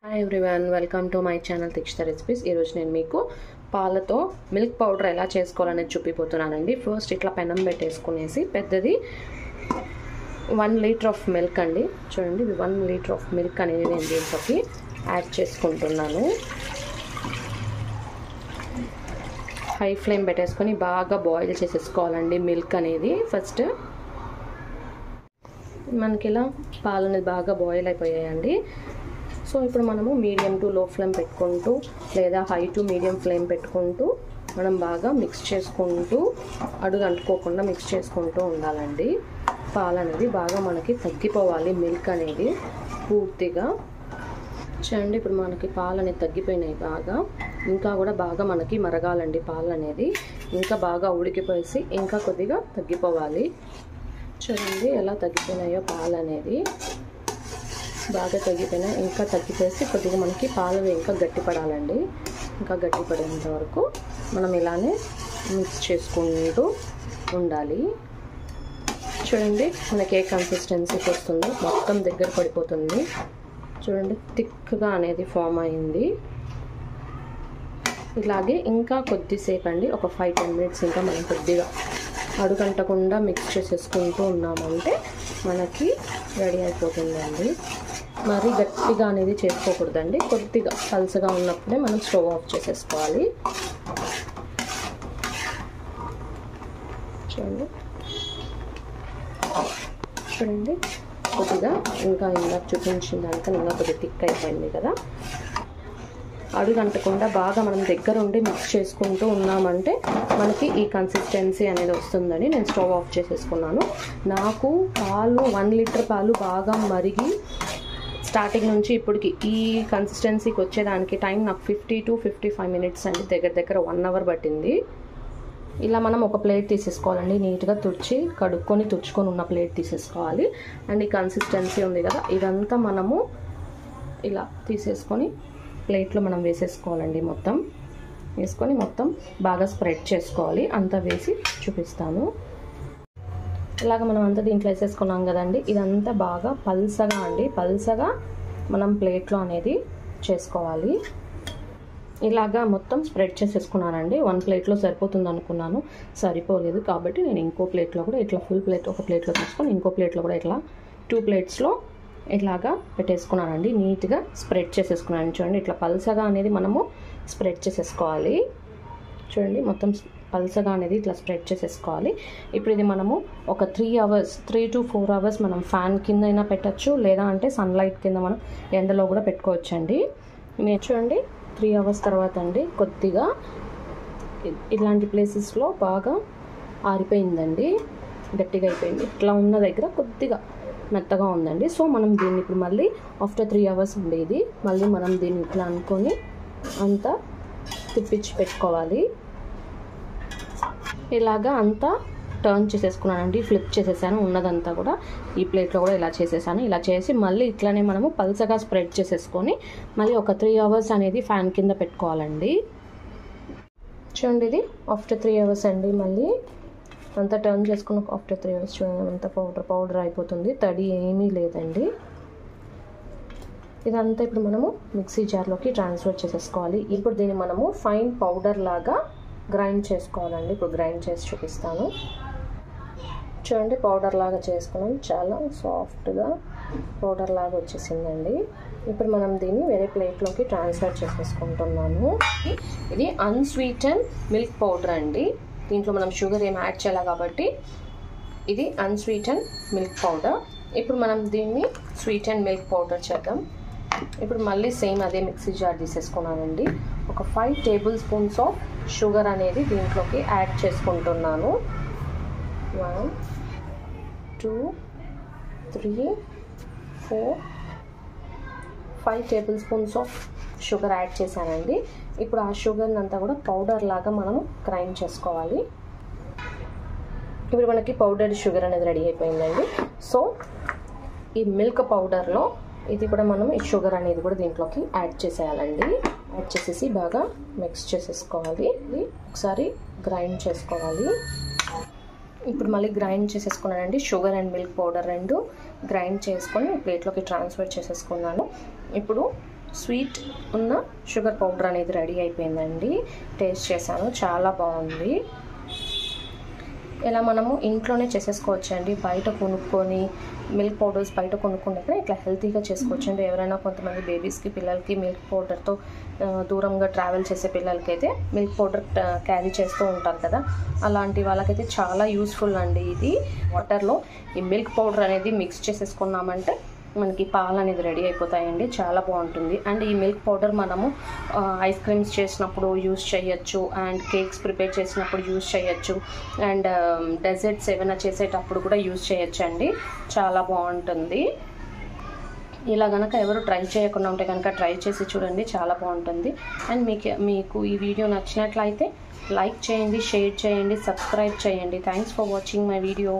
Hi everyone, welcome to my channel Tikshita recipes. ఈరోజు నేను మీకు పాలతో మిల్క్ పౌడర్ ఎలా చేసుకోవాలనేది చూపిపోతున్నానండి. ఫస్ట్ ఇట్లా పెనం పెట్టేసుకునేసి పెద్దది 1 లీటర్ ఆఫ్ మిల్క్ అండి. చూడండి, ఇది 1 లీటర్ ఆఫ్ మిల్క్ అనేది నేను దీంట్లోకి యాడ్ చేసుకుంటున్నాను. హై ఫ్లేమ్ పెట్టేసుకొని బాగా బాయిల్ చేసేసుకోవాలండి మిల్క్ అనేది. ఫస్ట్ మనకి ఇలా పాలు అనేది బాగా బాయిల్ అయిపోయాయండి. సో ఇప్పుడు మనము మీడియం టు లో ఫ్లేమ్ పెట్టుకుంటూ లేదా హై టు మీడియం ఫ్లేమ్ పెట్టుకుంటూ మనం బాగా మిక్స్ చేసుకుంటూ అడుగు అంటుకోకుండా మిక్స్ చేసుకుంటూ ఉండాలండి. పాలు అనేది బాగా మనకి తగ్గిపోవాలి, మిల్క్ అనేది పూర్తిగా. చూడండి, ఇప్పుడు మనకి పాలు అనేది తగ్గిపోయినాయి బాగా. ఇంకా కూడా బాగా మనకి మరగాలండి పాలు అనేది. ఇంకా బాగా ఉడికిపోయేసి ఇంకా కొద్దిగా తగ్గిపోవాలి. చూడండి ఎలా తగ్గిపోయినాయో పాలు అనేది. బాగా తగ్గిపోయినాయి, ఇంకా తగ్గిపోసి కొద్దిగా మనకి పాలు ఇంకా గట్టిపడాలండి. ఇంకా గట్టిపడేంత వరకు మనం ఇలానే మిక్స్ చేసుకుంటూ ఉండాలి. చూడండి మనకి ఏ కన్సిస్టెన్సీకి వస్తుందో, మొత్తం దగ్గర పడిపోతుంది. చూడండి థిక్గా అనేది ఫామ్ అయింది. ఇలాగే ఇంకా కొద్దిసేపు అండి, ఒక 5-10 మినిట్స్ ఇంకా మనం కొద్దిగా అడుగంటకుండా మిక్స్ చేసేసుకుంటూ ఉన్నామంటే మనకి రెడీ అయిపోతుందండి. మరీ గట్టిగా అనేది చేసుకోకూడదండి, కొద్దిగా పల్చగా ఉన్నప్పుడే మనం స్టవ్ ఆఫ్ చేసేసుకోవాలి. చూడండి కొద్దిగా ఇంకా ఇందాక చూపించిన దానికన్నా ఇంకా కొద్దిగా థిక్ అయిపోయింది కదా. అడుగంటకుండా బాగా మనం దగ్గర ఉండి మిక్స్ చేసుకుంటూ ఉన్నామంటే మనకి ఈ కన్సిస్టెన్సీ అనేది వస్తుందని నేను స్టవ్ ఆఫ్ చేసేసుకున్నాను. నాకు పాలు 1 లీటర్ పాలు బాగా మరిగి స్టార్టింగ్ నుంచి ఇప్పటికి ఈ కన్సిస్టెన్సీకి వచ్చేదానికి టైం నాకు 50 to 55 మినిట్స్ అండి. దగ్గర 1 అవర్ పట్టింది. ఇలా మనం ఒక ప్లేట్ తీసేసుకోవాలండి. నీట్గా తుడుచుకొని ఉన్న ప్లేట్ తీసేసుకోవాలి. అండ్ ఈ కన్సిస్టెన్సీ ఉంది కదా, ఇదంతా మనము ఇలా తీసేసుకొని ప్లేట్లో మనం వేసేసుకోవాలండి. మొత్తం వేసుకొని మొత్తం బాగా స్ప్రెడ్ చేసుకోవాలి. అంతా వేసి చూపిస్తాను. ఇలాగ మనం అంతా దీంట్లో వేసేసుకున్నాం కదండి. ఇదంతా బాగా పల్సగా మనం ప్లేట్లో అనేది చేసుకోవాలి. ఇలాగా మొత్తం స్ప్రెడ్ చేసేసుకున్నానండి. 1 ప్లేట్లో సరిపోతుంది అనుకున్నాను, సరిపోలేదు. కాబట్టి నేను ఇంకో ప్లేట్లో కూడా ఇట్లా ఫుల్ ప్లేట్ ఒక ప్లేట్లో తీసుకొని ఇంకో ప్లేట్లో కూడా ఇట్లా 2 ప్లేట్స్లో ఇట్లాగా పెట్టేసుకున్నానండి. నీట్గా స్ప్రెడ్ చేసేసుకున్నాను. చూడండి ఇట్లా పల్సగా అనేది మనము స్ప్రెడ్ చేసేసుకోవాలి. చూడండి మొత్తం పల్సగా అనేది ఇట్లా స్ప్రెడ్ చేసేసుకోవాలి. ఇప్పుడు ఇది మనము ఒక 3 to 4 అవర్స్ మనం ఫ్యాన్ కింద అయినా పెట్టచ్చు, లేదా అంటే సన్లైట్ కింద మనం ఎండలో కూడా పెట్టుకోవచ్చండి. నేను చూడండి 3 అవర్స్ తర్వాత అండి కొద్దిగా ఇలాంటి ప్లేసెస్లో బాగా ఆరిపోయిందండి, గట్టిగా అయిపోయింది. ఇట్లా ఉన్న దగ్గర కొద్దిగా మెత్తగా ఉందండి. సో మనం దీన్ని ఇప్పుడు మళ్ళీ ఆఫ్టర్ 3 అవర్స్ అండి ఇది మళ్ళీ మనం దీన్ని ఇట్లా అనుకొని అంతా తిప్పించి పెట్టుకోవాలి. ఇలాగా అంతా టర్న్ చేసేసుకున్నానండి, ఫ్లిప్ చేసేసాను. ఉన్నదంతా కూడా ఈ ప్లేట్లో కూడా ఇలా చేసేసాను. ఇలా చేసి మళ్ళీ ఇట్లానే మనము పల్సగా స్ప్రెడ్ చేసేసుకొని మళ్ళీ ఒక 3 అవర్స్ అనేది ఫ్యాన్ కింద పెట్టుకోవాలండి. చూడండి ఇది ఆఫ్టర్ 3 అవర్స్ అండి. మళ్ళీ అంతా టర్న్ చేసుకున్న ఆఫ్టర్ 3 అవర్స్ చూడండి అంతా పౌడర్ అయిపోతుంది. తడి ఏమీ లేదండి. ఇదంతా ఇప్పుడు మనము మిక్సీ జార్లోకి ట్రాన్స్ఫర్ చేసేసుకోవాలి. ఇప్పుడు దీన్ని మనము ఫైన్ పౌడర్ లాగా గ్రైండ్ చేసుకోవాలండి. ఇప్పుడు గ్రైండ్ చేసి చూపిస్తాను. చూడండి పౌడర్ లాగా చేసుకున్నాం, చాలా సాఫ్ట్గా పౌడర్ లాగా వచ్చేసిందండి. ఇప్పుడు మనం దీన్ని వేరే ప్లేట్లోకి ట్రాన్స్ఫర్ చేసేసుకుంటున్నాము. ఇది అన్స్వీటెన్ మిల్క్ పౌడర్ అండి. దీంట్లో మనం షుగర్ ఏం యాడ్ చేయాలి కాబట్టి ఇది అన్స్వీటెన్ మిల్క్ పౌడర్. ఇప్పుడు మనం దీన్ని స్వీటెన్ మిల్క్ పౌడర్ చేద్దాం. ఇప్పుడు మళ్ళీ సేమ్ అదే మిక్సీ జార్ తీసేసుకున్నానండి. ఒక 5 టేబుల్ స్పూన్స్ ఆఫ్ షుగర్ అనేది దీంట్లోకి యాడ్ చేసుకుంటున్నాను. 1 2 3 4 5 table spoons of sugar add చేశానండి. ఇప్పుడు ఆ షుగర్ని అంతా కూడా పౌడర్ లాగా మనం గ్రైండ్ చేసుకోవాలి. ఇప్పుడు మనకి పౌడర్ షుగర్ అనేది రెడీ అయిపోయిందండి. సో ఈ మిల్క్ పౌడర్లో ఇది కూడా మనం ఈ షుగర్ అనేది కూడా దీంట్లోకి యాడ్ చేసేయాలండి. యాడ్ చేసేసి బాగా మిక్స్ చేసేసుకోవాలి. ఒకసారి గ్రైండ్ చేసుకోవాలి. ఇప్పుడు మళ్ళీ గ్రైండ్ చేసేసుకున్నానండి. షుగర్ అండ్ మిల్క్ పౌడర్ రెండు గ్రైండ్ చేసుకొని ప్లేట్లోకి ట్రాన్స్ఫర్ చేసేసుకున్నాను. ఇప్పుడు స్వీట్ ఉన్న షుగర్ పౌడర్ అనేది రెడీ అయిపోయిందండి. టేస్ట్ చేశాను, చాలా బాగుంది. ఇలా మనము ఇంట్లోనే చేసేసుకోవచ్చండి. బయట కొనుక్కొని మిల్క్ పౌడర్స్ బయట కొనుక్కుంటే ఇట్లా హెల్తీగా చేసుకోవచ్చండి. ఎవరైనా కొంతమంది బేబీస్కి, పిల్లలకి మిల్క్ పౌడర్తో దూరంగా ట్రావెల్ చేసే పిల్లలకి అయితే మిల్క్ పౌడర్ క్యారీ చేస్తూ ఉంటారు కదా, అలాంటి వాళ్ళకైతే చాలా యూస్ఫుల్ అండి. ఇది వాటర్లో ఈ మిల్క్ పౌడర్ అనేది మిక్స్ చేసేసుకున్నామంటే మనకి పాలు అనేది రెడీ అయిపోతాయండి. చాలా బాగుంటుంది. అండ్ ఈ మిల్క్ పౌడర్ మనము ఐస్ క్రీమ్స్ చేసినప్పుడు యూస్ చేయొచ్చు, అండ్ కేక్స్ ప్రిపేర్ చేసినప్పుడు యూస్ చేయొచ్చు, అండ్ డెజర్ట్స్ ఏమైనా చేసేటప్పుడు కూడా యూస్ చేయొచ్చు అండి. చాలా బాగుంటుంది. ఇలా కనుక ఎవరు ట్రై చేయకుండా ఉంటే కనుక ట్రై చేసి చూడండి, చాలా బాగుంటుంది. అండ్ మీకు ఈ వీడియో నచ్చినట్లయితే లైక్ చేయండి, షేర్ చేయండి, సబ్స్క్రైబ్ చేయండి. Thanks for watching my video.